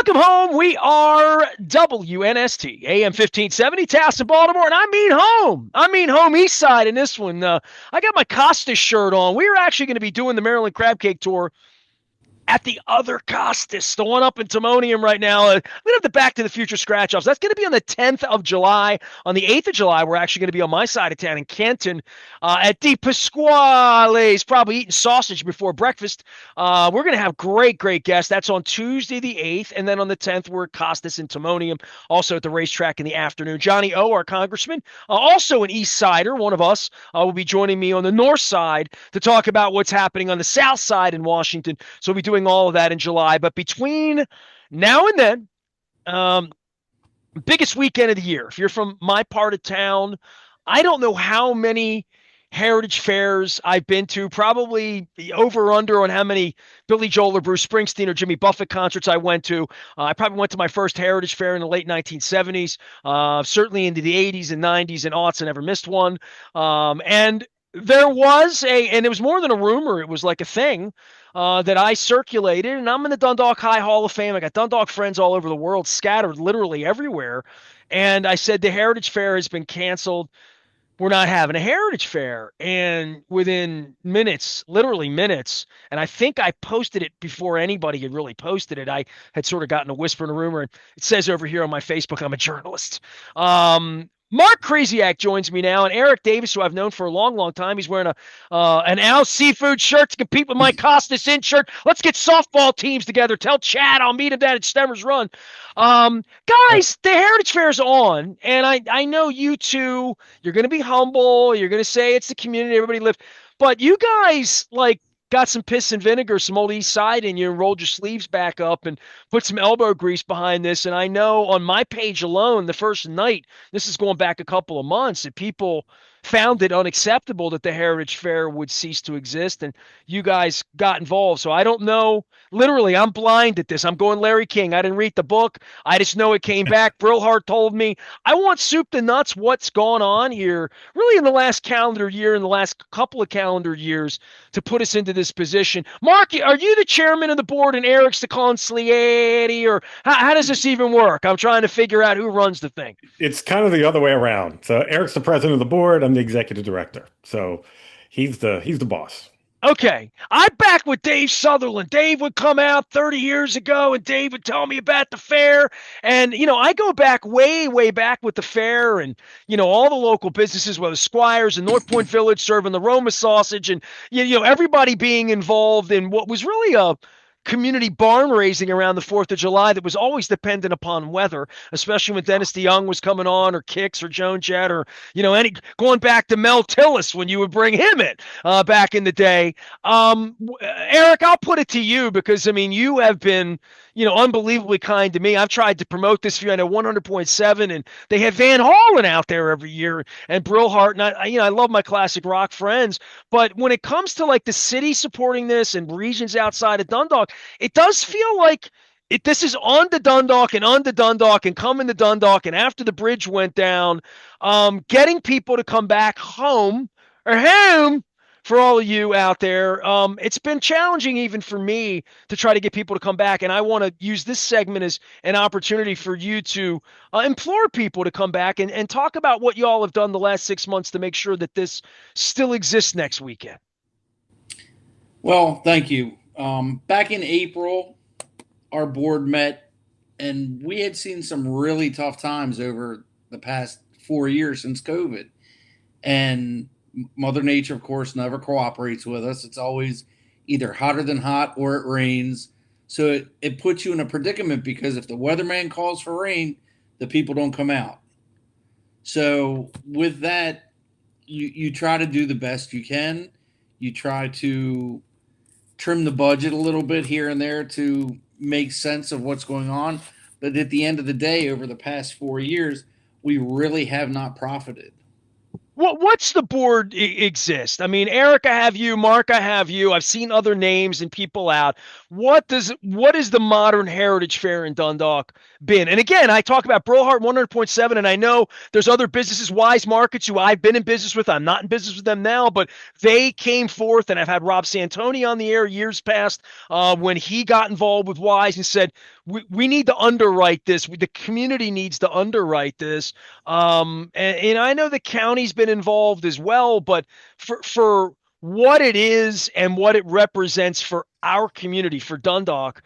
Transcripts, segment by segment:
Welcome home. We are WNST, AM 1570, Towson, Baltimore, and I mean home. I mean home east side in this one. I got my Costas shirt on. We are actually going to be doing the Maryland Crab Cake Tour at the other Costas, the one up in Timonium right now. We have the Back to the Future scratch-offs. That's going to be on the 10th of July. On the 8th of July, we're actually going to be on my side of town in Canton at Di Pasquale's, probably eating sausage before breakfast. We're going to have great guests. That's on Tuesday the 8th, and then on the 10th, we're at Costas in Timonium, also at the racetrack in the afternoon. Johnny O, our congressman, also an East Sider, one of us, will be joining me on the north side to talk about what's happening on the south side in Washington. So we'll be doing all of that in July. But between now and then, biggest weekend of the year. If you're from my part of town, I don't know how many heritage fairs I've been to, probably over under on how many Billy Joel or Bruce Springsteen or Jimmy Buffett concerts I went to. I probably went to my first heritage fair in the late 1970s, certainly into the 80s and 90s and aughts. I never missed one. And there was and it was more than a rumor. It was like a thing that I circulated, and I'm in the Dundalk High Hall of Fame. I got Dundalk friends all over the world, scattered literally everywhere. And I said, the Heritage Fair has been canceled. We're not having a Heritage Fair. And within minutes, literally minutes, and I think I posted it before anybody had really posted it. I had sort of gotten a whisper and a rumor, and it says over here on my Facebook, I'm a journalist. Mark Krysiak joins me now, and Eric Davis, who I've known for a long time. He's wearing an Al Seafood shirt to compete with my Costas In shirt. Let's get softball teams together. Tell Chad I'll meet him down at Stemmers Run. Guys, the Heritage Fair's on, and I know you two, you're going to be humble. You're going to say it's the community, everybody lives. But you guys, got some piss and vinegar, some old East Side in you, and rolled your sleeves back up and put some elbow grease behind this. And I know on my page alone, the first night, this is going back a couple of months, that people found it unacceptable that the Heritage Fair would cease to exist, and you guys got involved. So I don't know. Literally, I'm blind at this. I'm going Larry King. I didn't read the book. I just know it came back. Brillhart told me. I want soup to nuts what's gone on here, really in the last calendar year, in the last couple of calendar years, to put us into this position. Mark, are you the chairman of the board and Eric's the consigliere, or how does this even work? I'm trying to figure out who runs the thing. It's kind of the other way around. So Eric's the president of the board. I'm the executive director. So he's the boss. Okay. I'm back with Dave Sutherland. Dave would come out 30 years ago, and Dave would tell me about the fair. And, I go back way back with the fair and, all the local businesses, whether Squires and North Point Village serving the Roma sausage and, everybody being involved in what was really a community barn raising around the 4th of July that was always dependent upon weather, especially when Dennis DeYoung was coming on, or Kicks, or Joan Jett, or, going back to Mel Tillis when you would bring him in back in the day. Eric, I'll put it to you because, you have been, unbelievably kind to me. I've tried to promote this for you. I know 100.7, and they have Van Halen out there every year, and Brillhart, and I love my classic rock friends. But when it comes to the city supporting this and regions outside of Dundalk, it does feel like this is on to Dundalk and coming to Dundalk. And after the bridge went down, getting people to come back home for all of you out there. It's been challenging even for me to try to get people to come back. And I want to use this segment as an opportunity for you to implore people to come back and talk about what y'all have done the last 6 months to make sure that this still exists next weekend. Well, thank you. Back in April, our board met, and we had seen some really tough times over the past 4 years since COVID. And Mother Nature, of course, never cooperates with us. It's always either hotter than hot or it rains. So it puts you in a predicament, because if the weatherman calls for rain, the people don't come out. So with that, you try to do the best you can. You try to trim the budget a little bit here and there to make sense of what's going on. But at the end of the day, over the past 4 years, we really have not profited. What's the board exist? I mean, Eric, I have you. Mark, I have you. I've seen other names and people out. What is the modern Heritage Fair in Dundalk been? And again, I talk about Brohart 100.7, and I know there's other businesses, Wise Markets, who I've been in business with. I'm not in business with them now, but they came forth, and I've had Rob Santoni on the air years past when he got involved with Wise and said, we need to underwrite this. The community needs to underwrite this. And I know the county's been involved as well, but for what it is and what it represents for our community, for Dundalk,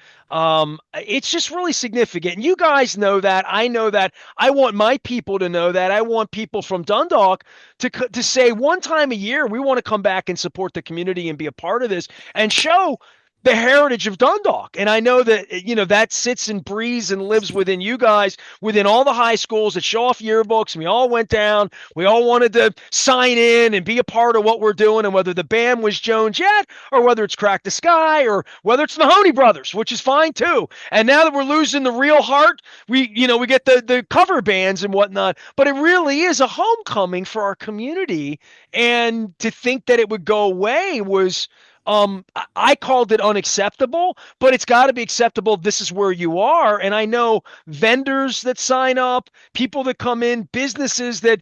it's just really significant. And you guys know that. I know that. I want my people to know that. I want people from Dundalk to say one time a year, we want to come back and support the community and be a part of this and show the heritage of Dundalk. And I know that, that sits and breathes and lives within you guys, within all the high schools that show off yearbooks. And we all went down. We all wanted to sign in and be a part of what we're doing. And whether the band was Joan Jett or whether it's Crack the Sky or whether it's Mahoney Brothers, which is fine too. And now that we're losing the real heart, we get the cover bands and whatnot, but it really is a homecoming for our community. And to think that it would go away was, I called it unacceptable, but it's got to be acceptable. This is where you are. And I know vendors that sign up, people that come in, businesses that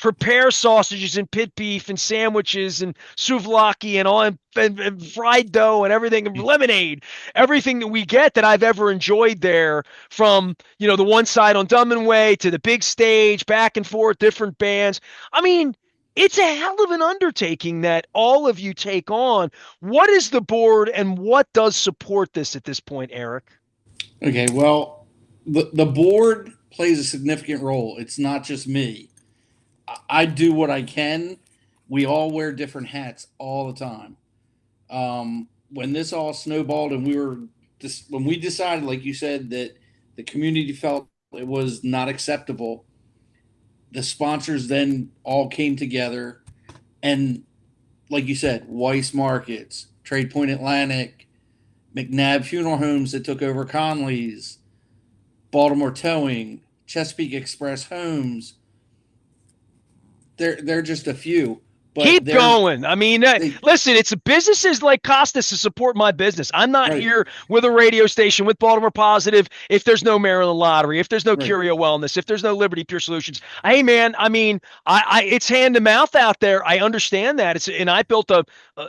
prepare sausages and pit beef and sandwiches and souvlaki and all and fried dough and everything, and lemonade, everything that we get that I've ever enjoyed there, from, the one side on Dunman Way to the big stage, back and forth, different bands. I mean, it's a hell of an undertaking that all of you take on. What is the board and what does support this at this point, Eric? Okay, well, the board plays a significant role. It's not just me. I do what I can. We all wear different hats all the time. When this all snowballed and when we decided, like you said, that the community felt it was not acceptable, the sponsors then all came together, and like you said, Weiss Markets, Trade Point Atlantic, McNabb Funeral Homes that took over Conley's, Baltimore Towing, Chesapeake Express Homes. They're just a few. But keep going. I mean, listen, it's businesses like Costas to support my business. I'm not here with a radio station with Baltimore Positive if there's no Maryland Lottery, if there's no Curio Wellness, if there's no Liberty Pure Solutions. Hey, man, I mean, it's hand to mouth out there. I understand that. And I built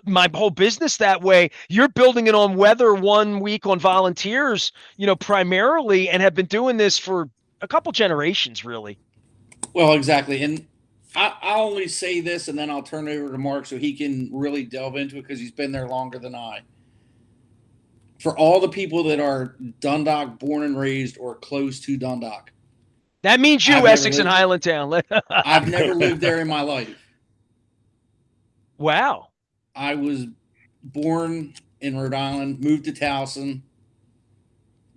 my whole business that way. You're building it on weather 1 week on volunteers, primarily, and have been doing this for a couple generations, really. Well, exactly. And I'll only say this, and then I'll turn it over to Mark so he can really delve into it because he's been there longer than I. For all the people that are Dundalk born and raised or close to Dundalk. That means you, Essex and Highlandtown. I've never lived there in my life. Wow. I was born in Rhode Island, moved to Towson,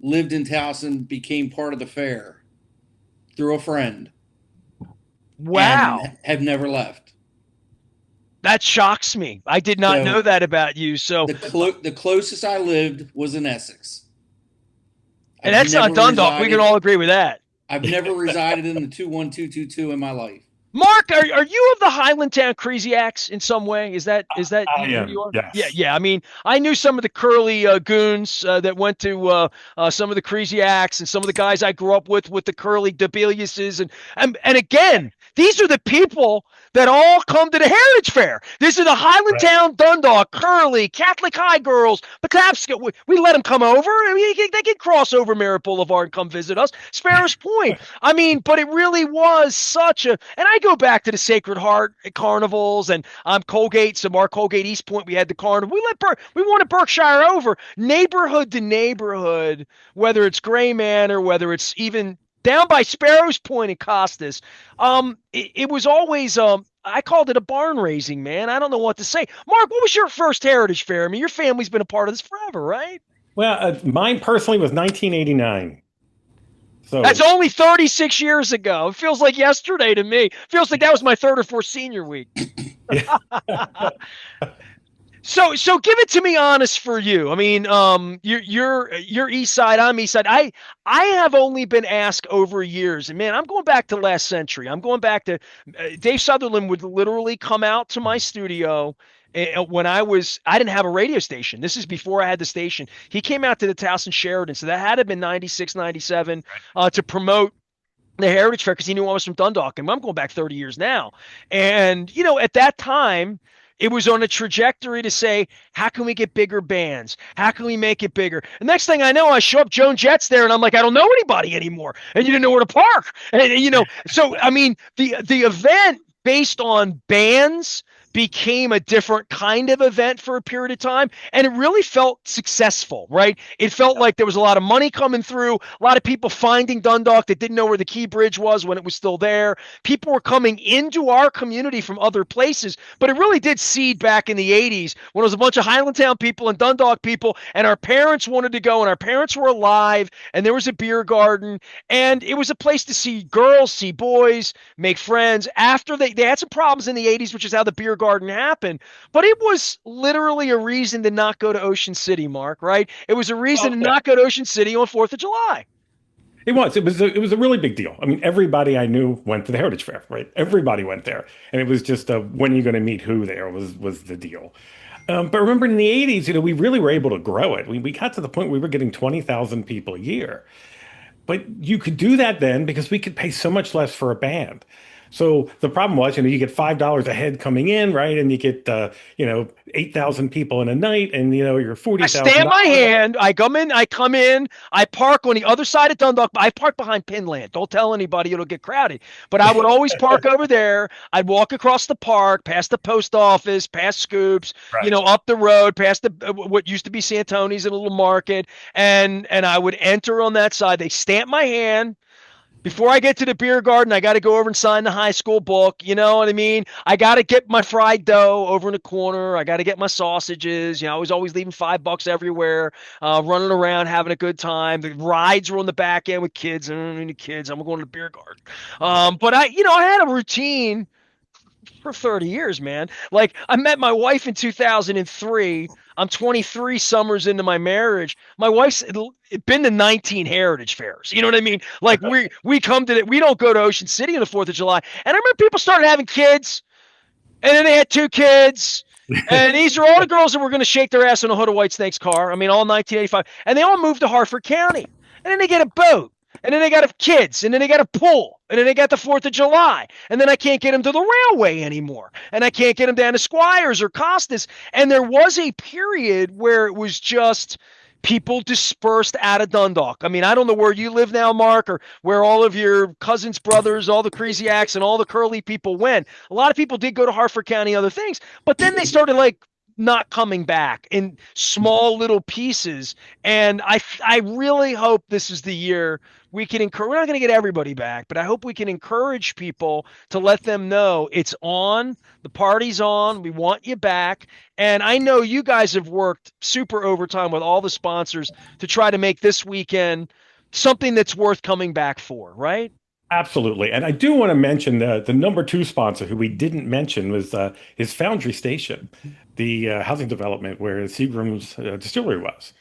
lived in Towson, became part of the fair through a friend. Wow. And have never left. That shocks me. I did not know that about you. So the closest I lived was in Essex. And that's not Dundalk. We can all agree with that. I've never resided in the 21222 in my life. Mark, are you of the Highlandtown Krysiaks in some way? Is that I am, you are? yes. Yeah. I mean, I knew some of the curly goons that went to some of the Krysiaks, and some of the guys I grew up with the curly Debeliuses, and again, these are the people that all come to the Heritage Fair. These are the Highlandtown, Dundalk, Curly, Catholic High girls, Patapsco. We let them come over. I mean, they can cross over Merritt Boulevard and come visit us. Sparrows Point. I mean, but it really was such a, and I go back to the Sacred Heart carnivals, and Colgate, some our Colgate East Point, we had the carnival. We wanted Berkshire over, neighborhood to neighborhood, whether it's Gray Manor, whether it's even down by Sparrows Point and Costas. It was always, I called it a barn raising, man. I don't know what to say. Mark, what was your first Heritage Fair? I mean, your family's been a part of this forever, right? Well, mine personally was 1989. So that's only 36 years ago. It feels like yesterday to me. It feels like that was my third or fourth senior week. So give it to me honest for you. I mean, you're East Side, I'm East Side. I have only been asked over years, and man, I'm going back to last century. I'm going back to Dave Sutherland would literally come out to my studio when I didn't have a radio station. This is before I had the station. He came out to the house in Sheridan, so that had to have been 96, 97, to promote the Heritage Fair because he knew I was from Dundalk, and I'm going back 30 years now. And at that time, it was on a trajectory to say, how can we get bigger bands? How can we make it bigger? The next thing I know, I show up Joan Jett's there, and I'm like, I don't know anybody anymore, and you didn't know where to park. And so I mean, the event based on bands became a different kind of event for a period of time, and it really felt successful, right? It felt like there was a lot of money coming through, a lot of people finding Dundalk that didn't know where the Key Bridge was when it was still there. People were coming into our community from other places, but it really did seed back in the 80s when it was a bunch of Highlandtown people and Dundalk people, and our parents wanted to go, and our parents were alive, and there was a beer garden, and it was a place to see girls, see boys, make friends. After they had some problems in the 80s, which is how the beer garden happened, but it was literally a reason to not go to Ocean City, Mark, right? It was a reason to not go to Ocean City on 4th of July. It was. It was a really big deal. I mean, everybody I knew went to the Heritage Fair, right? Everybody went there, and it was just when are you going to meet who there was the deal. But remember, in the '80s, we really were able to grow it. We got to the point where we were getting 20,000 people a year. But you could do that then because we could pay so much less for a band. So the problem was, you get $5 a head coming in, right? And you get 8,000 people in a night, and you're I stand my $40,000. hand. I come in. I park on the other side of Dundalk. I park behind Pinland. Don't tell anybody; it'll get crowded. But I would always park over there. I'd walk across the park, past the post office, past Scoops, Right. up the road, past the what used to be Santoni's and a little market, and I would enter on that side. They stamp my hand. Before I get to the beer garden, I got to go over and sign the high school book. You know what I mean? I got to get my fried dough over in the corner. I got to get my sausages. I was always leaving $5 everywhere, running around, having a good time. The rides were on the back end with kids. I don't need kids. I'm going to the beer garden. But I had a routine for 30 years, man. Like I met my wife in 2003. I'm 23 summers into my marriage. My wife's been to 19 Heritage Fairs. You know what I mean? Like we come to it. We don't go to Ocean City on the 4th of July. And I remember people started having kids, and then they had 2 kids. And these are all the girls that were going to shake their ass in a Hood of White Snake's car. I mean, all 1985. And they all moved to Hartford County. And then they get a boat. And then they got kids, and then they got a pool, and then they got the 4th of July, and then I can't get them to the railway anymore, and I can't get them down to Squires or Costas. And there was a period where it was just people dispersed out of Dundalk. I mean, I don't know where you live now, Mark, or where all of your cousins, brothers, all the Krysiaks, and all the Curly people went. A lot of people did go to Hartford County, other things, but then they started not coming back in small little pieces. And I really hope this is the year we can encourage. We're not going to get everybody back, but I hope we can encourage people to let them know it's on. The party's on. We want you back. And I know you guys have worked super overtime with all the sponsors to try to make this weekend something that's worth coming back for, right? Absolutely. And I do want to mention the number 2 sponsor who we didn't mention was his Foundry Station, the housing development where Seagram's distillery was.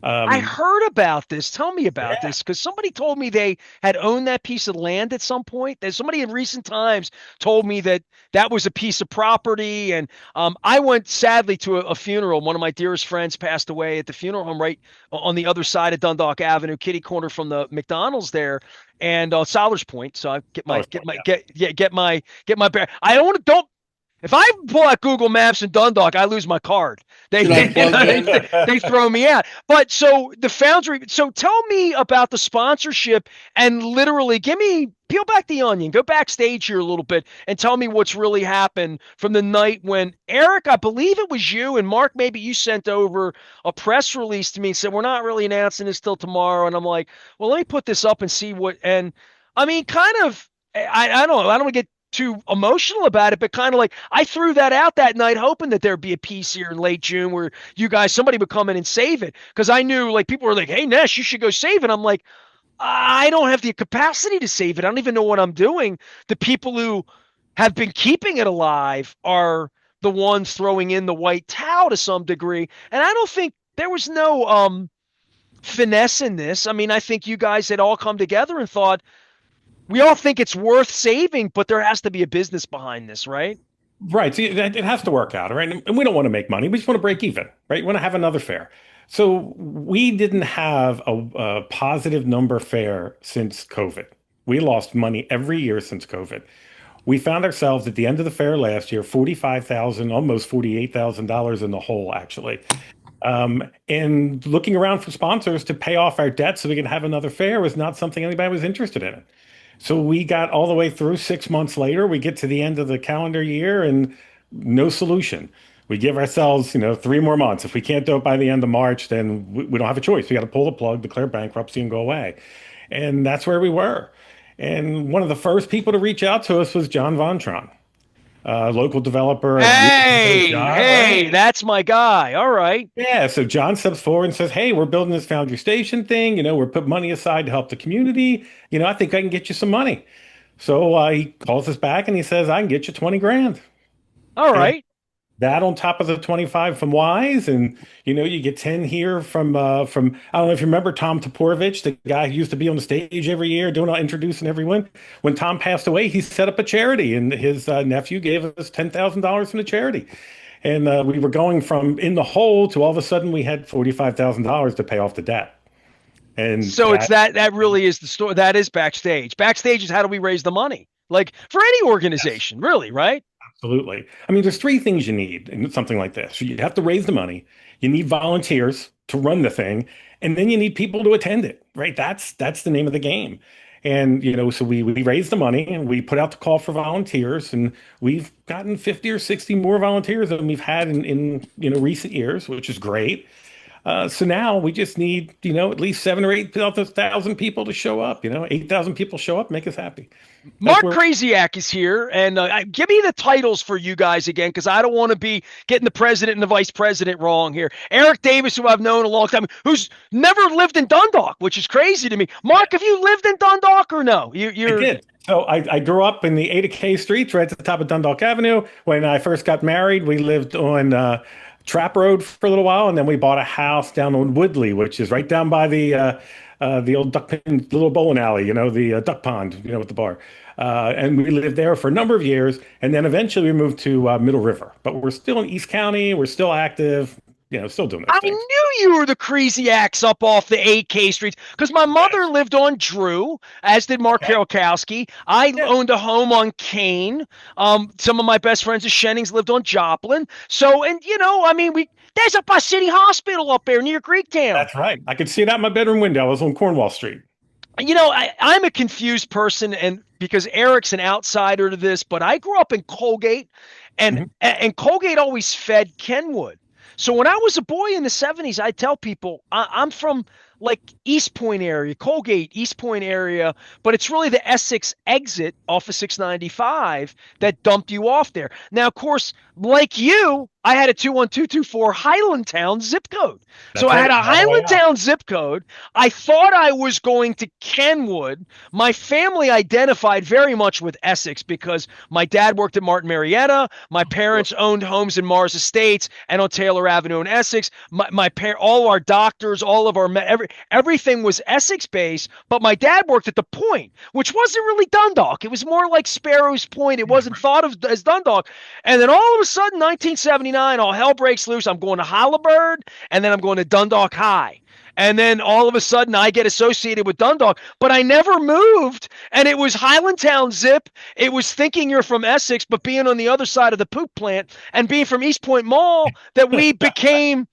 I Um, heard about this. Tell me about yeah. this, because somebody told me they had owned that piece of land at some point. That somebody in recent times told me that that was a piece of property. And I went sadly to a funeral. One of my dearest friends passed away at the funeral home right on the other side of Dundalk Avenue, kitty corner from the McDonald's there, and Solars Point. So I get my Oh, get my yeah. get my bear. I don't. If I pull out Google Maps in Dundalk, I lose my card. They Should I plug in? they throw me out. But so the Foundry. So tell me about the sponsorship and literally peel back the onion, go backstage here a little bit, and tell me what's really happened from the night when Eric, I believe it was you, and Mark, maybe you sent over a press release to me and said we're not really announcing this till tomorrow, and I'm like, well, let me put this up and see what. And I mean, kind of. I don't know. I don't want to get too emotional about it, but kind of like I threw that out that night, hoping that there'd be a piece here in late June where somebody would come in and save it. Because I knew people were like, hey, Ness, you should go save it. I'm like, I don't have the capacity to save it. I don't even know what I'm doing. The people who have been keeping it alive are the ones throwing in the white towel to some degree. And I don't think there was no finesse in this. I mean, I think you guys had all come together and thought, we all think it's worth saving, but there has to be a business behind this, right? Right. So it has to work out, right? And we don't want to make money. We just want to break even, right? We want to have another fair. So we didn't have a positive number fair since COVID. We lost money every year since COVID. We found ourselves at the end of the fair last year, 45,000, almost $48,000 in the hole, actually. And looking around for sponsors to pay off our debt so we can have another fair was not something anybody was interested in. So we got all the way through 6 months later. We get to the end of the calendar year and no solution. We give ourselves, 3 more months. If we can't do it by the end of March, then we don't have a choice. We got to pull the plug, declare bankruptcy, and go away. And that's where we were. And one of the first people to reach out to us was John Vontron, local developer. Hey, John, hey, right? that's my guy. All right. Yeah, so John steps forward and says, "Hey, we're building this Foundry Station thing. We're putting money aside to help the community. I think I can get you some money." So he calls us back and he says, "I can get you 20 grand." All And right. that on top of the 25 from Wise, and you get 10 here from I don't know if you remember Tom Toporovich, the guy who used to be on the stage every year doing introducing everyone. When Tom passed away, he set up a charity, and his nephew gave us $10,000 from the charity. And we were going from in the hole to all of a sudden we had $45,000 to pay off the debt. And So it's that really is the story. That is backstage. Backstage is how do we raise the money? Like for any organization, really, right? absolutely. I mean, there's three things you need in something like this. You have to raise the money. You need volunteers to run the thing, and then you need people to attend it, right? That's the name of the game. And so we raised the money and we put out the call for volunteers, and we've gotten 50 or 60 more volunteers than we've had in recent years, which is great. So now we just need at least 7 or 8 thousand people to show up. 8,000 people show up, make us happy. That's Mark where Krysiak is here, and give me the titles for you guys again, because I don't want to be getting the president and the vice president wrong here. Eric Davis, who I've known a long time, who's never lived in Dundalk, which is crazy to me. Mark, have you lived in Dundalk or no? I did. So I grew up in the Ada K Streets, right at the top of Dundalk Avenue. When I first got married, we lived on Trap Road for a little while, and then we bought a house down on Woodley, which is right down by the old duck pin, the little bowling alley, the duck pond, with the bar. And we lived there for a number of years, and then eventually we moved to Middle River. But we're still in East County. We're still active. Still doing those I things. knew you were the Krysiaks up off the AK streets because my mother lived on Drew, as did Mark Okay. Karolkowski. I Yeah. owned a home on Kane. Some of my best friends at Shennings lived on Joplin. So, and I mean, there's a bus city hospital up there near Greektown. That's right. I could see it out my bedroom window. I was on Cornwall Street. I'm a confused person, and because Eric's an outsider to this, but I grew up in Colgate, and Mhm. and Colgate always fed Kenwood. So when I was a boy in the 70s, I tell people I'm from like East Point area, Colgate, East Point area, but it's really the Essex exit off of 695 that dumped you off there. Now, of course, like you, I had a 21224 Highlandtown zip code. So That's I had right. a All the way out. Highlandtown zip code. I thought I was going to Kenwood. My family identified very much with Essex because my dad worked at Martin Marietta. My parents owned homes in Mars Estates and on Taylor Avenue in Essex. All our doctors, all of our everything was Essex based. But my dad worked at the Point, which wasn't really Dundalk. It was more like Sparrows Point. It wasn't thought of as Dundalk. And then all of a sudden, 1979, all hell breaks loose. I'm going to Halliburton, and then I'm going to Dundalk High. And then all of a sudden I get associated with Dundalk, but I never moved. And it was Highlandtown zip. It was thinking you're from Essex, but being on the other side of the poop plant and being from East Point Mall that we became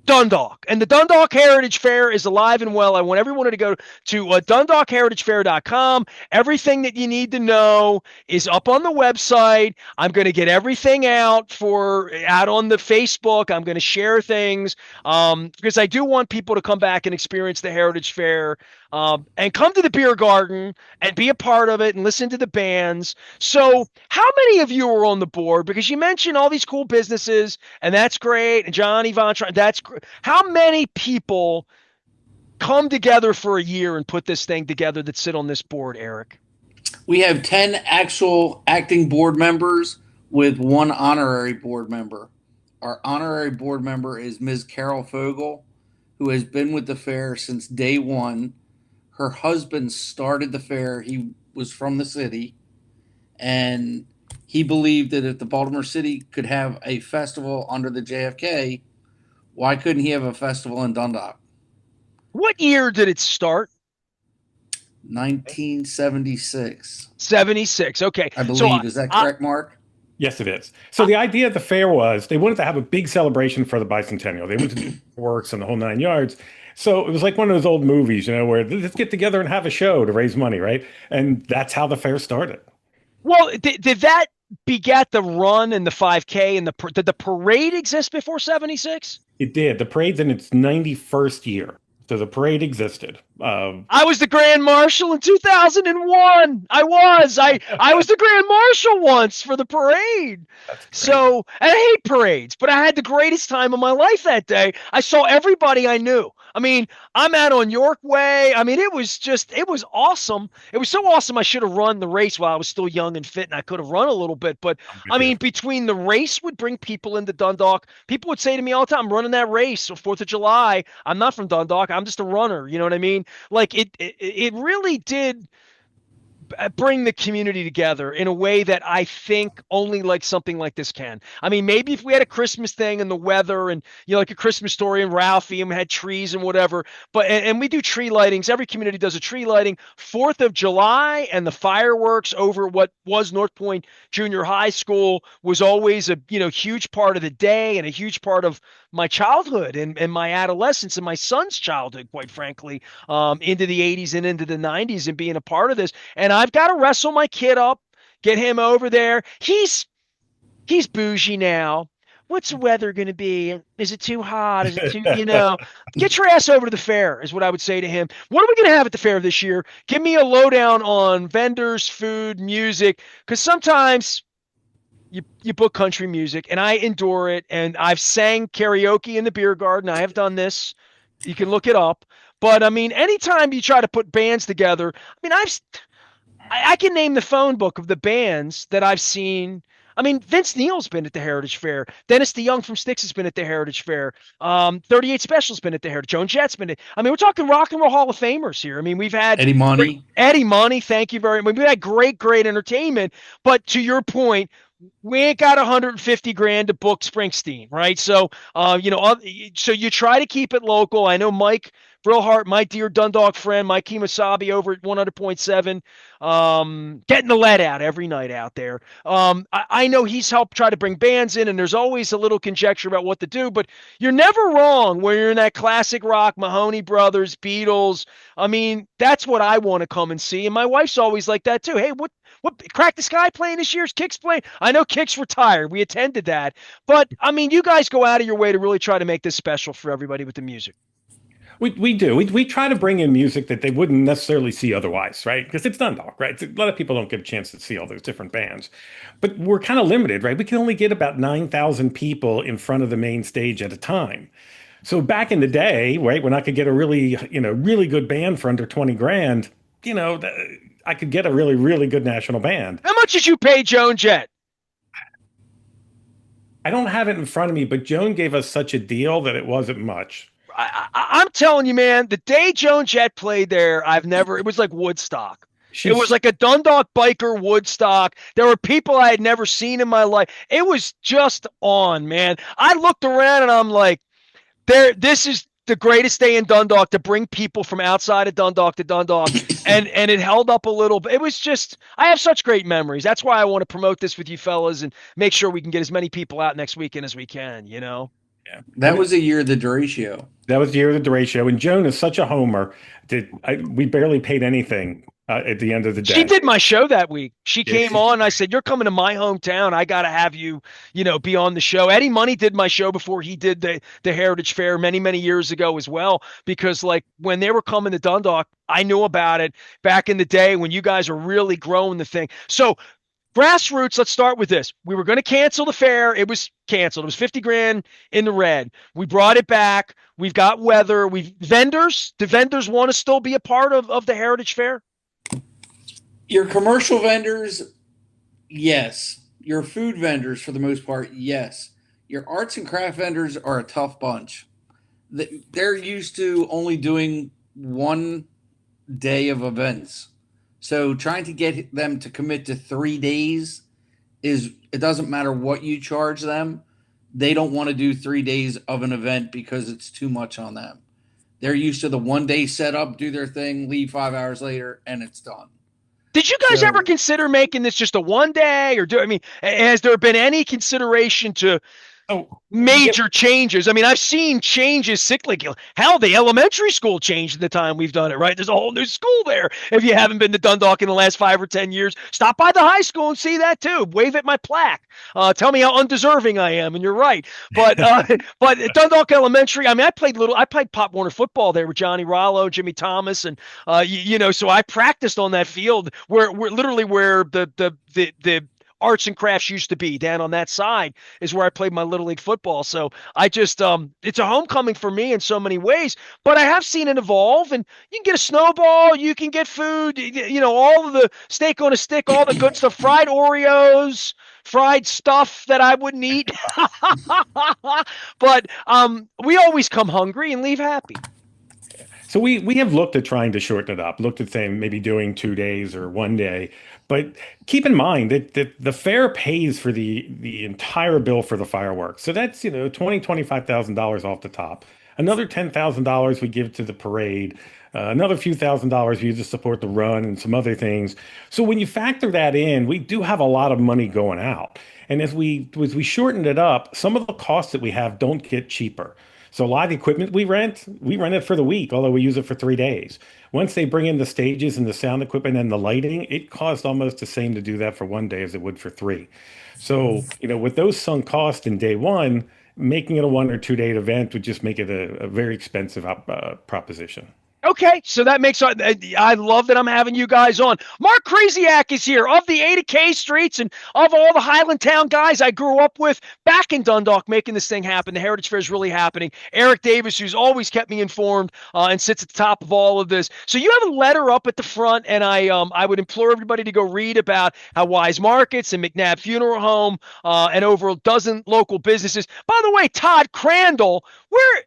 Dundalk. And the Dundalk Heritage Fair is alive and well. I want everyone to go to DundalkHeritageFair.com. Everything that you need to know is up on the website. I'm going to get everything out on the Facebook. I'm going to share things because I do want people to come back and experience the Heritage Fair and come to the beer garden and be a part of it and listen to the bands. So how many of you are on the board? Because you mentioned all these cool businesses, and that's great. And Johnny Von Tron, that's great. How many people come together for a year and put this thing together that sit on this board, Eric? We have 10 actual acting board members. with one honorary board member. Our honorary board member is Ms. Carol Fogel, who has been with the fair since day one. Her husband started the fair. He was from the city, and he believed that if the Baltimore City could have a festival under the JFK, why couldn't he have a festival in Dundalk? What year did it start? 1976, 76. Okay. I So believe. Is that correct, Mark? Yes, it is. So the idea of the fair was they wanted to have a big celebration for the bicentennial. They wanted to do works and the whole 9 yards. So it was like one of those old movies, where let's get together and have a show to raise money, right? And that's how the fair started. well, did that beget the run and the 5K and did the parade exist before 76? It did. The parade's in its 91st year. So the parade existed. I was the Grand Marshal in 2001. I was the Grand Marshal once for the parade. So, and I hate parades, but I had the greatest time of my life that day. I saw everybody I knew. I mean, I'm out on York Way. I mean, it was awesome. It was so awesome. I should have run the race while I was still young and fit, and I could have run a little bit. But I mean, between the race would bring people into Dundalk. People would say to me all the time, I'm running that race on 4th of July. I'm not from Dundalk. I'm just a runner. You know what I mean? Like it really did bring the community together in a way that I think only like something like this can. I mean, maybe if we had a Christmas thing and the weather and, like a Christmas Story and Ralphie and we had trees and whatever, but, and we do tree lightings. Every community does a tree lighting. 4th of July and the fireworks over what was North Point Junior High School was always a, huge part of the day and a huge part of my childhood and my adolescence and my son's childhood, quite frankly, into the 80s and into the 90s and being a part of this. And I've got to wrestle my kid up, get him over there. He's bougie now. What's the weather going to be? Is it too hot? Is it too, get your ass over to the fair is what I would say to him. What are we going to have at the fair this year? Give me a lowdown on vendors, food, music, because sometimes you book country music and I endure it. And I've sang karaoke in the beer garden. I have done this. You can look it up. But I mean, anytime you try to put bands together, I mean, I can name the phone book of the bands that I've seen. I mean, Vince Neil's been at the Heritage Fair. Dennis DeYoung from Styx has been at the Heritage Fair. 38 Special's been at the Heritage. Joan Jett's been at. I mean, we're talking rock and roll Hall of Famers here. I mean, we've had Eddie Money. Eddie Money, thank you very much. We've had great entertainment. But to your point, we ain't got 150 grand to book Springsteen, right? So, so you try to keep it local. I know Mike Brillhart, my dear Dundalk friend, Mike Kimasabi over at 100.7, getting the lead out every night out there. I know he's helped try to bring bands in, and there's always a little conjecture about what to do, but you're never wrong when you're in that classic rock, Mahoney Brothers, Beatles. I mean, that's what I want to come and see, and my wife's always like that too. Hey, what Crack the Sky playing this year? Is Kix playing? I know Kix retired. We attended that. But, I mean, you guys go out of your way to really try to make this special for everybody with the music. We do. We try to bring in music that they wouldn't necessarily see otherwise, right? Because it's Dundalk, right? A lot of people don't get a chance to see all those different bands. But we're kind of limited, right? We can only get about 9,000 people in front of the main stage at a time. So back in the day, right, when I could get a really good band for under 20 grand, I could get a really, really good national band. How much did you pay Joan Jett? I don't have it in front of me, but Joan gave us such a deal that it wasn't much. I'm telling you, man, the day Joan Jett played there, it was like Woodstock. It was like a Dundalk biker Woodstock. There were people I had never seen in my life. It was just on, man. I looked around and I'm like, this is the greatest day in Dundalk to bring people from outside of Dundalk to Dundalk. and it held up a little bit. It was just, I have such great memories. That's why I want to promote this with you fellas and make sure we can get as many people out next weekend as we can, Yeah. That was the year of the Duratio. That was the year of the Duratio. And Joan is such a homer. We barely paid anything at the end of the day. She did my show that week. She came on. I said, "You're coming to my hometown. I got to have you, be on the show." Eddie Money did my show before he did the Heritage Fair many years ago as well. Because like when they were coming to Dundalk, I knew about it back in the day when you guys were really growing the thing. So grassroots, let's start with this. We were going to cancel the fair. It was canceled. It was 50 grand in the red. We brought it back. We've got weather. Vendors. Do vendors want to still be a part of the Heritage Fair? Your commercial vendors, yes. Your food vendors, for the most part, yes. Your arts and craft vendors are a tough bunch. They're used to only doing 1 day of events. So trying to get them to commit to 3 days is, it doesn't matter what you charge them. They don't want to do 3 days of an event because it's too much on them. They're used to the 1 day setup, do their thing, leave 5 hours later, and it's done. Did you guys ever So, consider making this just a 1 day, or has there been any consideration to Oh, yeah. major changes? I mean, I've seen changes cyclically. Hell, the elementary school changed in the time we've done it, right? There's a whole new school there. If you haven't been to Dundalk in the last 5 or 10 years, stop by the high school and see that too. Wave at my plaque. Tell me how undeserving I am, and you're right. But but Dundalk Elementary, I mean, I played Pop Warner football there with Johnny Rollo, Jimmy Thomas, and so I practiced on that field where literally where the arts and crafts used to be. Down on that side is where I played my little league football. So I just it's a homecoming for me in so many ways. But I have seen it evolve, and you can get a snowball, you can get food, all of the steak on a stick, all the good stuff, fried Oreos, fried stuff that I wouldn't eat. But we always come hungry and leave happy. So we have looked at trying to shorten it up, looked at saying maybe doing 2 days or 1 day. But keep in mind that the fair pays for the entire bill for the fireworks. So that's, $25,000 off the top. Another $10,000 we give to the parade. Another few $1,000s we use to support the run and some other things. So when you factor that in, we do have a lot of money going out. And as we shortened it up, some of the costs that we have don't get cheaper. So a lot of the equipment we rent it for the week, although we use it for 3 days. Once they bring in the stages and the sound equipment and the lighting, it costs almost the same to do that for 1 day as it would for three. So, with those sunk costs in day one, making it a 1 or 2 day event would just make it a very expensive proposition. Okay, so that makes I love that I'm having you guys on. Mark Krysiak is here of the Ada K Streets and of all the Highland Town guys I grew up with back in Dundalk making this thing happen. The Heritage Fair is really happening. Eric Davis, who's always kept me informed and sits at the top of all of this. So you have a letter up at the front, and I would implore everybody to go read about how Wise Markets and McNabb Funeral Home and over a dozen local businesses. By the way, Todd Crandall, where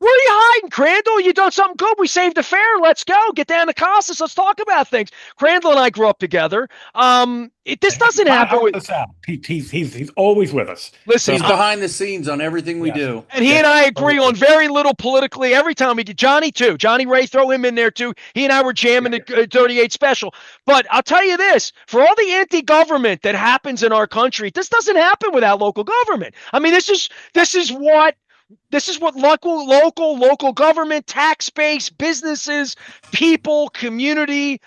are you hiding, Crandall? You done something good. We saved the fair. Let's go. Get down to Costas. Let's talk about things. Crandall and I grew up together. This doesn't happen with us out. He's always with us. Listen, he's behind the scenes on everything we do. And he and I agree on very little politically every time we get Johnny too. Johnny Ray, throw him in there too. He and I were jamming the 38 special. But I'll tell you this, for all the anti-government that happens in our country, this doesn't happen without local government. I mean, this is what local government, tax base, businesses, people, community,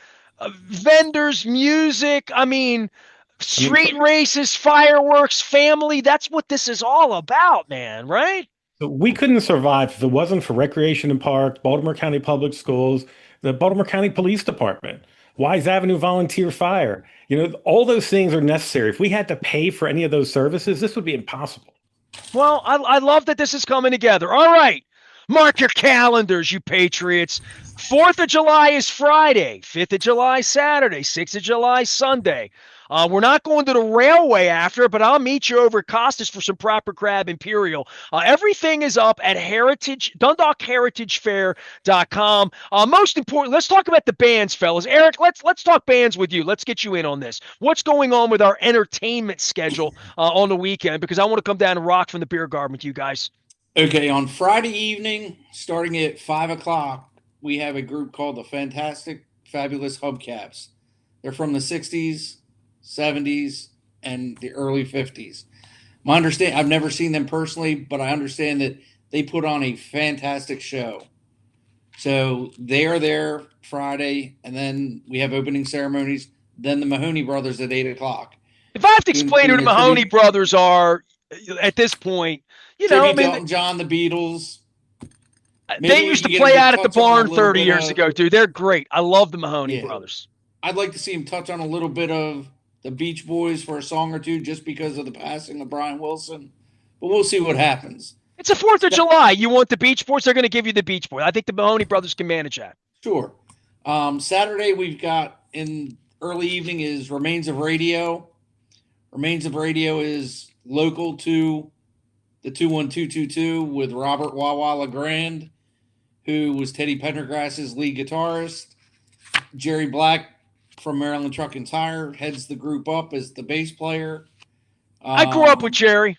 vendors, music. I mean, street races, fireworks, family. That's what this is all about, man, right? So we couldn't survive if it wasn't for Recreation and Park, Baltimore County Public Schools, the Baltimore County Police Department, Wise Avenue Volunteer Fire. All those things are necessary. If we had to pay for any of those services, this would be impossible. Well, I love that this is coming together. All right. Mark your calendars, you patriots. 4th of July is Friday. 5th of July, Saturday. 6th of July, Sunday. We're not going to the railway after, but I'll meet you over at Costas for some proper crab imperial. Everything is up at DundalkHeritageFair.com. Most important, let's talk about the bands, fellas. Eric, let's talk bands with you. Let's get you in on this. What's going on with our entertainment schedule on the weekend? Because I want to come down and rock from the beer garden with you guys. Okay, on Friday evening, starting at 5 o'clock, we have a group called the Fantastic Fabulous Hubcaps. They're from the 60s, 70s, and the early 50s. I've never seen them personally, but I understand that they put on a fantastic show. So they are there Friday, and then we have opening ceremonies, then the Mahoney Brothers at 8 o'clock. If I have to explain who the Mahoney Brothers are at this point, Elton John, the Beatles. They used to play out at the barn 30 years ago, dude. They're great. I love the Mahoney Brothers. I'd like to see him touch on a little bit of the Beach Boys for a song or two just because of the passing of Brian Wilson. But we'll see what happens. It's the 4th of July. You want the Beach Boys? They're going to give you the Beach Boys. I think the Mahoney Brothers can manage that. Sure. Saturday we've got in early evening is Remains of Radio. Remains of Radio is local to the 21222 with Robert Wawa LeGrand, who was Teddy Pendergrass's lead guitarist. Jerry Black from Maryland Truck and Tire heads the group up as the bass player. I grew up with Jerry.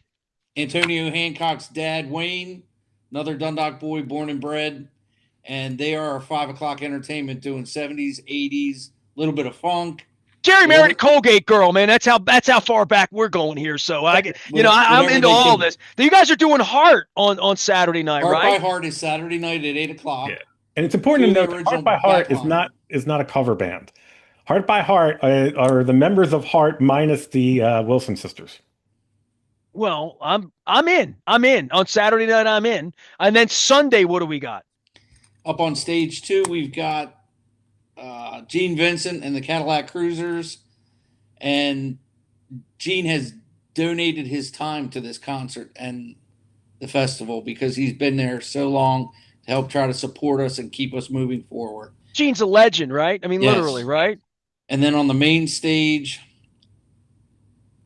Antonio Hancock's dad, Wayne, another Dundalk boy, born and bred. And they are a 5 o'clock entertainment doing 70s, 80s, a little bit of funk. Jerry married a Colgate girl, man. That's how far back we're going here. So I'm into all this. You guys are doing Heart on Saturday night, right? Heart by Heart is Saturday night at 8 o'clock. Yeah. And it's important to note that Heart by Heart is not a cover band. Heart by Heart are the members of Heart minus the Wilson sisters. Well, I'm in. On Saturday night. I'm in. And then Sunday, what do we got? Up on stage 2, we've got Gene Vincent and the Cadillac Cruisers, and Gene has donated his time to this concert and the festival because he's been there so long to help try to support us and keep us moving forward. Gene's a legend, right? I mean, yes. Literally, right? And then on the main stage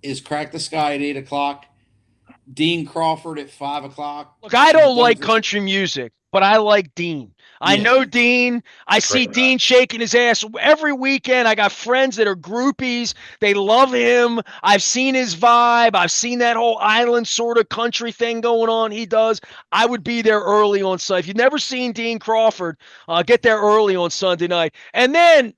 is Crack the Sky at 8 o'clock, Dean Crawford at 5 o'clock. Look, I don't like country music, but I like Dean. I know Dean. I see Dean shaking his ass every weekend. I got friends that are groupies. They love him. I've seen his vibe. I've seen that whole island sort of country thing going on he does. I would be there early on Sunday. If you've never seen Dean Crawford, get there early on Sunday night. And then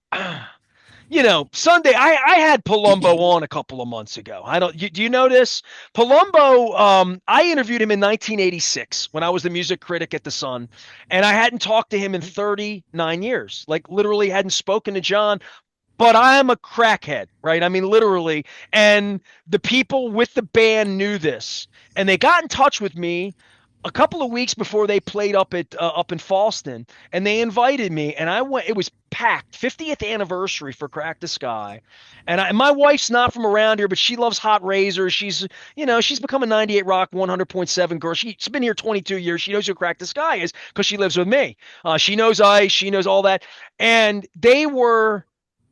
Sunday, I had Palumbo on a couple of months ago. Do you know this? Palumbo, I interviewed him in 1986 when I was the music critic at The Sun, and I hadn't talked to him in 39 years. Like, literally hadn't spoken to John, but I'm a crackhead, right? I mean, literally. And the people with the band knew this, and they got in touch with me a couple of weeks before they played up in Fallston, and they invited me, and I went. It was packed, 50th anniversary for Crack the Sky, and my wife's not from around here, but she loves Hot Razor. She's become a 98 Rock 100.7 girl. She's been here 22 years. She knows who Crack the Sky is because she lives with me. She knows Ice. She knows all that, and they were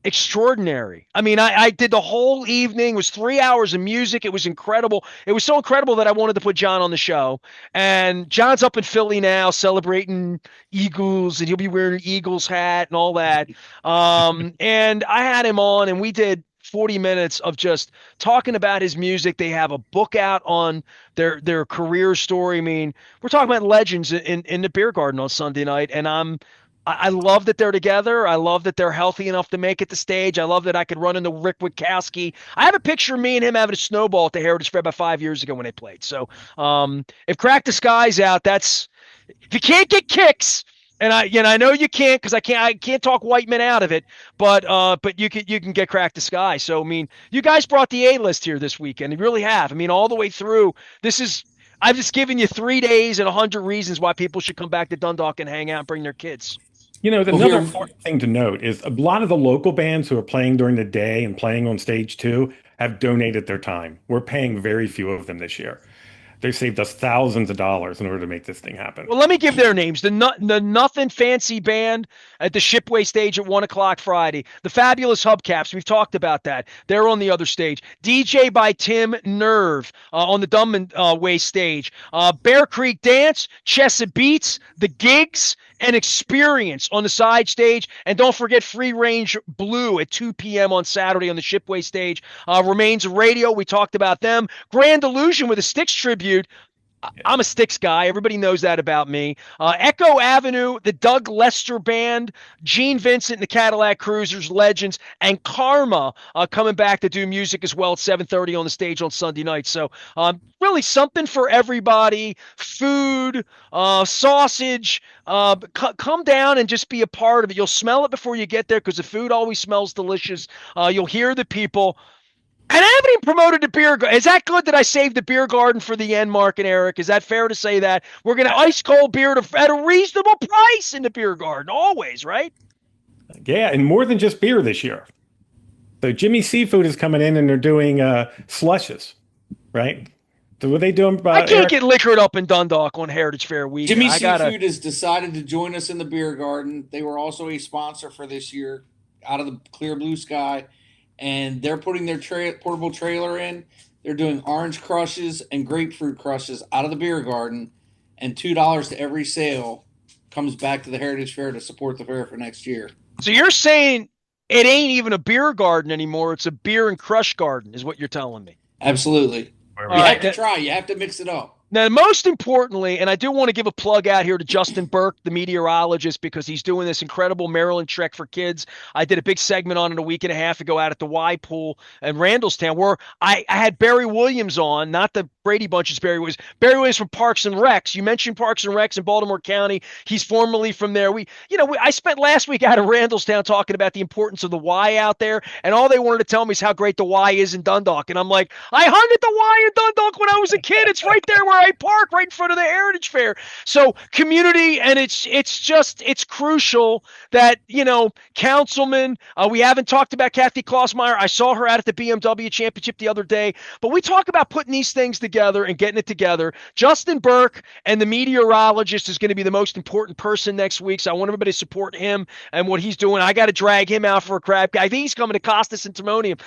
extraordinary. I mean, I did the whole evening. It was 3 hours of music. It was incredible. It was so incredible that I wanted to put John on the show. And John's up in Philly now celebrating Eagles, and he'll be wearing an Eagles hat and all that. And I had him on, and we did 40 minutes of just talking about his music. They have a book out on their career story. I mean, we're talking about legends in the beer garden on Sunday night, and I love that they're together. I love that they're healthy enough to make it to stage. I love that I could run into Rick Witkowski. I have a picture of me and him having a snowball at the Heritage Fair about 5 years ago when they played. So if Crack the Sky's out, if you can't get kicks, and I know you can't because I can't talk white men out of it, but you can get Crack the Sky. So I mean, you guys brought the A-list here this weekend. You really have. I mean, all the way through. I've just given you 3 days and 100 reasons why people should come back to Dundalk and hang out and bring their kids. Another important thing to note is a lot of the local bands who are playing during the day and playing on stage 2 have donated their time. We're paying very few of them this year. They saved us thousands of dollars in order to make this thing happen. Well, let me give their names. The Nothing Fancy Band at the Shipway stage at 1 o'clock Friday. The Fabulous Hubcaps. We've talked about that. They're on the other stage. DJ by Tim Nerve on the Dunman Way stage. Bear Creek Dance, Chessa Beats, The Gigs, and Experience on the side stage. And don't forget Free Range Blue at 2 p.m. on Saturday on the Shipway stage. Remains of Radio. We talked about them. Grand Illusion with a Styx tribute. I'm a Styx guy. Everybody knows that about me. Echo Avenue, the Doug Lester Band, Gene Vincent and the Cadillac Cruisers, Legends, and Karma coming back to do music as well at 7:30 on the stage on Sunday night. So really something for everybody. Food, sausage. Come down and just be a part of it. You'll smell it before you get there because the food always smells delicious. You'll hear the people. And I haven't even promoted the beer garden. Is that good that I saved the beer garden for the end, Mark and Eric? Is that fair to say that? We're going to ice cold beer at a reasonable price in the beer garden, always, right? Yeah, and more than just beer this year. So Jimmy Seafood is coming in and they're doing slushes, right? So what are they doing? I can't get liquored up in Dundalk on Heritage Fair week. Jimmy Seafood has decided to join us in the beer garden. They were also a sponsor for this year out of the clear blue sky. and they're putting their portable trailer in. They're doing orange crushes and grapefruit crushes out of the beer garden, and $2 to every sale comes back to the Heritage Fair to support the fair for next year. So you're saying it ain't even a beer garden anymore. It's a beer and crush garden is what you're telling me. Absolutely. All You right. have to try. You have to mix it up. Now, most importantly, and I do want to give a plug out here to Justin Burke, the meteorologist, because he's doing this incredible Maryland trek for kids. I did a big segment on it a week and a half ago out at the Y Pool in Randallstown, where I had Barry Williams on, not the Brady Bunch's Barry Williams. Barry Williams from Parks and Recs. You mentioned Parks and Recs in Baltimore County. He's formerly from there. I spent last week out of Randallstown talking about the importance of the Y out there, and all they wanted to tell me is how great the Y is in Dundalk. And I'm like, I hung at the Y in Dundalk when I was a kid. It's right there where I park, right in front of the Heritage Fair. So community, and it's crucial that, councilmen, we haven't talked about Kathy Klossmeyer. I saw her out at the BMW Championship the other day, but we talk about putting these things together and getting it together. Justin Burke and the meteorologist is going to be the most important person next week, so I want everybody to support him and what he's doing. I got to drag him out for a crab cake. I think he's coming to Costas and Timonium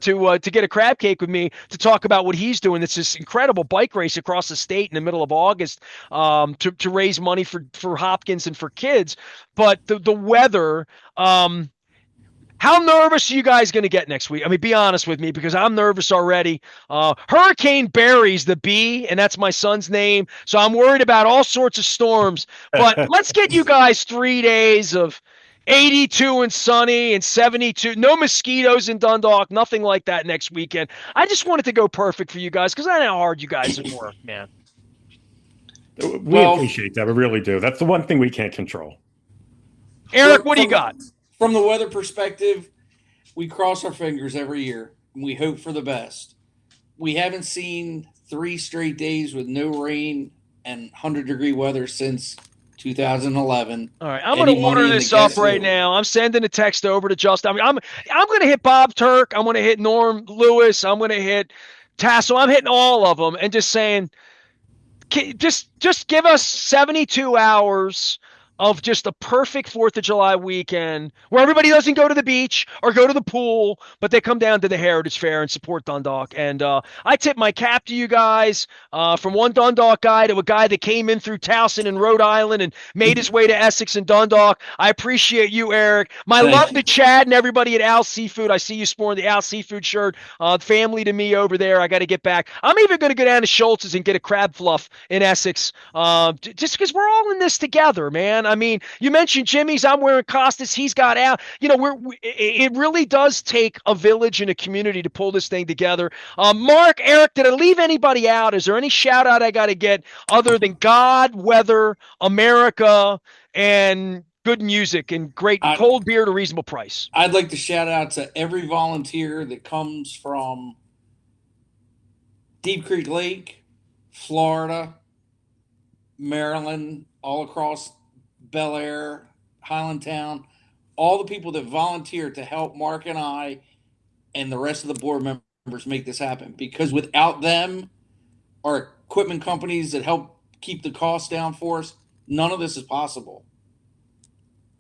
to get a crab cake with me to talk about what he's doing. It's this incredible bike race across the state in the middle of August to raise money for Hopkins and for kids. But the weather, how nervous are you guys going to get next week? I mean, be honest with me, because I'm nervous already. Hurricane Barry's the B, and that's my son's name. So I'm worried about all sorts of storms. But let's get you guys 3 days of 82 and sunny and 72. No mosquitoes in Dundalk, nothing like that next weekend. I just want it to go perfect for you guys because I know how hard you guys work, man. We appreciate that. We really do. That's the one thing we can't control. Eric, what do you got? From the weather perspective, we cross our fingers every year and we hope for the best. We haven't seen 3 straight days with no rain and 100-degree weather since 2011. All right, I'm going to order this up right now. I'm sending a text over to Justin. I'm going to hit Bob Turk. I'm going to hit Norm Lewis. I'm going to hit Tassel. I'm hitting all of them and just saying, just give us 72 hours of just a perfect 4th of July weekend where everybody doesn't go to the beach or go to the pool, but they come down to the Heritage Fair and support Dundalk. And I tip my cap to you guys, from one Dundalk guy to a guy that came in through Towson and Rhode Island and made his way to Essex and Dundalk. I appreciate you, Eric. My love to Chad and everybody at Al Seafood. I see you sporting the Al Seafood shirt. Family to me over there. I got to get back. I'm even going to go down to Schultz's and get a crab fluff in Essex, just because we're all in this together, man. I mean, you mentioned Jimmy's. I'm wearing Costas. He's got Al. It really does take a village and a community to pull this thing together. Mark, Eric, did I leave anybody out? Is there any shout out I got to get other than God, weather, America, and good music and great cold beer at a reasonable price? I'd like to shout out to every volunteer that comes from Deep Creek Lake, Florida, Maryland, all across Bel Air, Highlandtown, all the people that volunteer to help Mark and I and the rest of the board members make this happen. Because without them, our equipment companies that help keep the costs down for us, none of this is possible.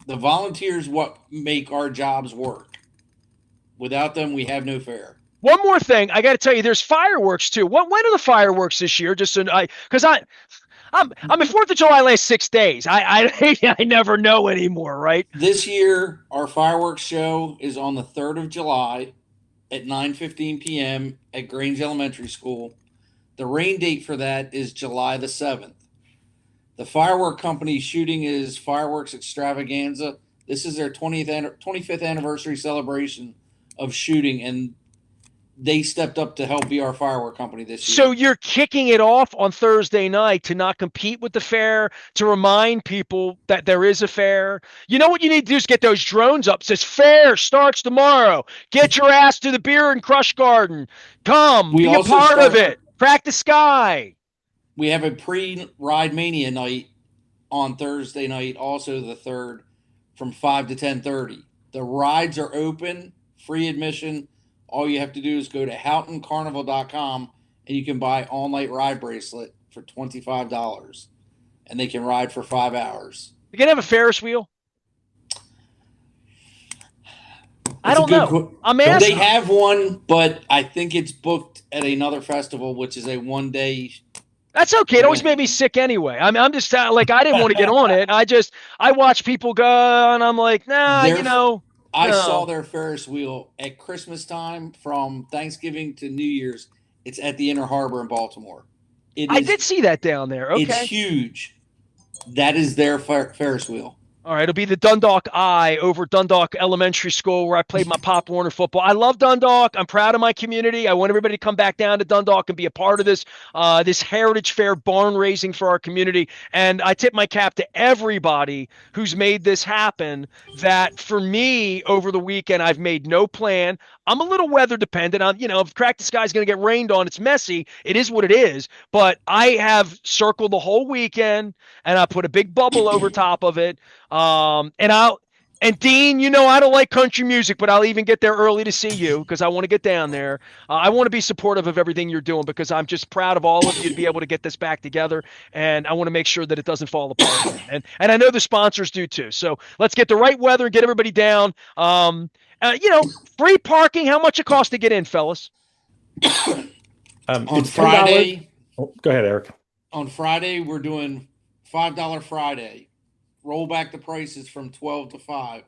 The volunteers what make our jobs work. Without them, we have no fair. One more thing, I got to tell you, there's fireworks too. When are the fireworks this year? Just so because I'm at 4th of July lasts 6 days. I never know anymore, right? This year, our fireworks show is on the 3rd of July at 9:15 p.m. at Grange Elementary School. The rain date for that is July the 7th. The firework company shooting is Fireworks Extravaganza. This is their 25th anniversary celebration of shooting, and they stepped up to help be our firework company this year. So you're kicking it off on Thursday night to not compete with the fair, to remind people that there is a fair. You know what you need to do is get those drones up. It says fair starts tomorrow. Get your ass to the beer and crush garden. Come, be a part of it. Crack the sky. We have a pre-Ride Mania night on Thursday night, also the 3rd, from 5 to 10:30. The rides are open, free admission. All you have to do is go to houghtoncarnival.com and you can buy all-night ride bracelet for $25, and they can ride for 5 hours. You can have a Ferris wheel. I don't know. I'm asking. They have one, but I think it's booked at another festival, which is a 1 day. That's okay. It always made me sick anyway. I'm just like, I didn't want to get on it. I watch people go and I'm like, nah, I saw no. their Ferris wheel at Christmas time from Thanksgiving to New Year's. It's at the Inner Harbor in Baltimore. I did see that down there. Okay. It's huge. That is their Ferris wheel. All right, it'll be the Dundalk Eye over Dundalk Elementary School where I played my Pop Warner football. I love Dundalk. I'm proud of my community. I want everybody to come back down to Dundalk and be a part of this Heritage Fair barn raising for our community. And I tip my cap to everybody who's made this happen. That for me over the weekend, I've made no plan. I'm a little weather dependent on, if Crack the Sky is going to get rained on, it's messy. It is what it is. But I have circled the whole weekend and I put a big bubble over top of it. And Dean, I don't like country music, but I'll even get there early to see you because I want to get down there. I want to be supportive of everything you're doing because I'm just proud of all of you to be able to get this back together. And I want to make sure that it doesn't fall apart. And I know the sponsors do too. So let's get the right weather and get everybody down. Free parking. How much it costs to get in, fellas? On Friday. Oh, go ahead, Eric. On Friday, we're doing $5 Friday. Roll back the prices from 12 to 5.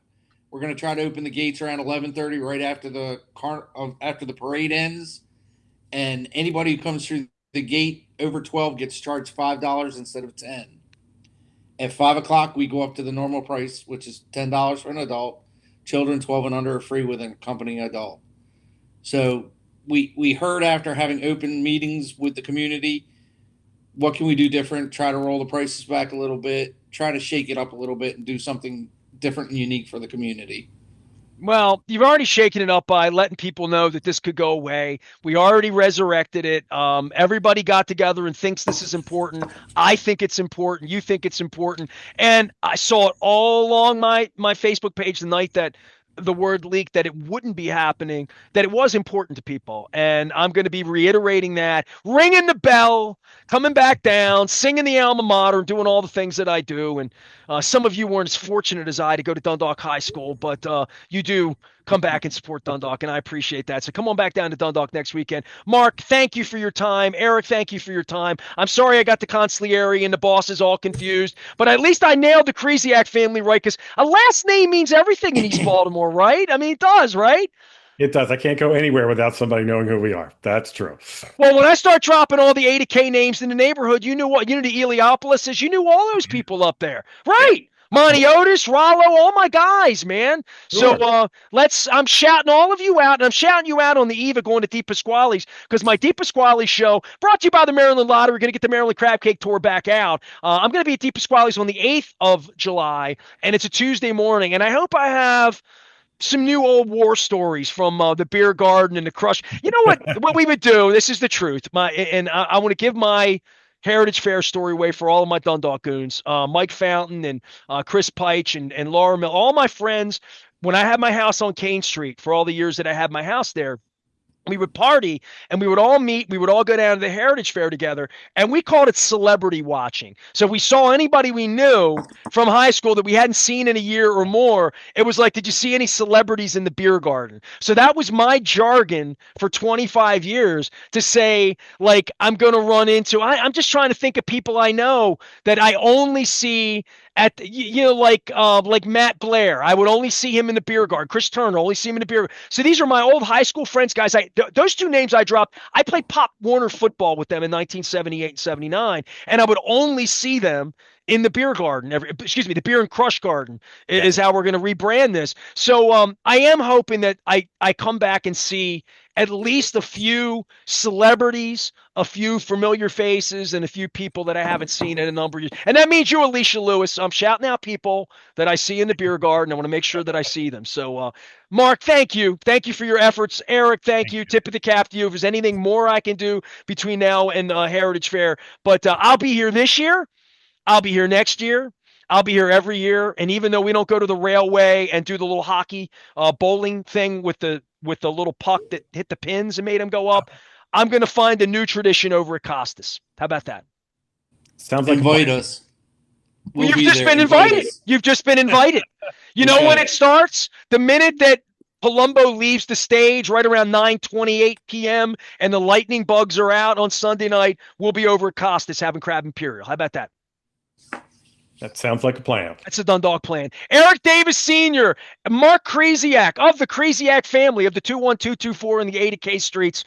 We're going to try to open the gates around 11:30, right after the parade ends. And anybody who comes through the gate over 12 gets charged $5 instead of 10. At 5 o'clock, we go up to the normal price, which is $10 for an adult. Children 12 and under are free with an accompanying adult. So we heard after having open meetings with the community, what can we do different? Try to roll the prices back a little bit, try to shake it up a little bit and do something different and unique for the community. Well, you've already shaken it up by letting people know that this could go away. We already resurrected it. Everybody got together and thinks this is important. I think it's important. You think it's important. And I saw it all along my Facebook page the night that the word leaked that it wouldn't be happening, that it was important to people. And I'm going to be reiterating that, ringing the bell, coming back down, singing the alma mater, doing all the things that I do. And some of you weren't as fortunate as I to go to Dundalk High School, but you do come back and support Dundalk, and I appreciate that. So come on back down to Dundalk next weekend. Mark, thank you for your time. Eric, thank you for your time. I'm sorry I got the consigliere and the bosses all confused, but at least I nailed the Krysiak family right, because a last name means everything in East Baltimore, right? I mean, it does, right? It does. I can't go anywhere without somebody knowing who we are. That's true. Well, when I start dropping all the A to K names in the neighborhood, you knew what Unity Eliopolis is. You knew all those people up there, right? Monty Otis, Rollo, all my guys, man. Sure. So I'm shouting all of you out, and I'm shouting you out on the eve of going to Deep Pasquale's, because my Deep Pasquale show, brought to you by the Maryland Lottery, we're going to get the Maryland Crab Cake Tour back out. I'm going to be at Deep Pasquale's on the 8th of July, and it's a Tuesday morning, and I hope I have some new old war stories from the beer garden and the crush. You know what we would do, this is the truth, I want to give my Heritage Fair story way for all of my Dundalk goons, Mike Fountain and Chris Peich and Laura Mill, all my friends. When I had my house on Kane Street for all the years that I had my house there, we would party and we would all meet. We would all go down to the Heritage Fair together, and we called it celebrity watching. So if we saw anybody we knew from high school that we hadn't seen in a year or more, it was like, did you see any celebrities in the beer garden? So that was my jargon for 25 years to say, like, I'm going to run into, I'm just trying to think of people I know that I only see at like Matt Blair. I would only see him in the beer garden. Chris Turner, only see him in the beer garden. So these are my old high school friends, guys. Those two names I dropped, I played Pop Warner football with them in 1978 and 79, and I would only see them in the beer garden. The beer and crush garden is how we're going to rebrand this. So I am hoping that I come back and see at least a few celebrities, a few familiar faces, and a few people that I haven't seen in a number of years. And that means you, Alicia Lewis. I'm shouting out people that I see in the beer garden. I want to make sure that I see them. So, Mark, thank you. Thank you for your efforts. Eric, thank you. Tip of the cap to you. If there's anything more I can do between now and Heritage Fair. But I'll be here this year. I'll be here next year. I'll be here every year. And even though we don't go to the railway and do the little hockey bowling thing with the little puck that hit the pins and made them go up, I'm going to find a new tradition over at Costas. How about that? Sounds like invite us. You've just been invited. You've just been invited. You know when it starts? The minute that Palumbo leaves the stage right around 9:28 p.m. and the lightning bugs are out on Sunday night. We'll be over at Costas having Crab Imperial. How about that? That sounds like a plan. That's a Dundalk plan. Eric Davis Sr., Mark Krysiak of the Krysiak family of the 21224 and the Ada K streets,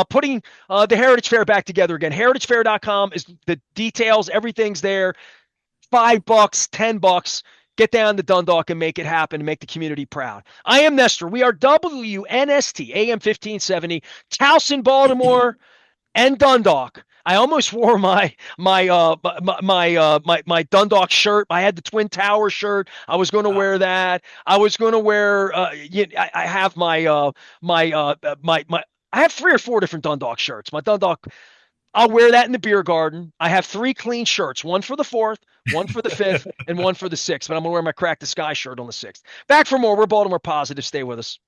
putting the Heritage Fair back together again. HeritageFair.com is the details. Everything's there. $5, $10. Get down to Dundalk and make it happen and make the community proud. I am Nestor. We are WNST, AM 1570, Towson, Baltimore, and Dundalk. I almost wore my Dundalk shirt. I had the Twin Tower shirt. I was going to wear that. I was going to wear. I have I have 3 or 4 different Dundalk shirts. My Dundalk. I'll wear that in the beer garden. I have 3 clean shirts, one for the 4th, one for the 5th, and one for the 6th. But I'm going to wear my Crack the Sky shirt on the 6th. Back for more. We're Baltimore Positive. Stay with us.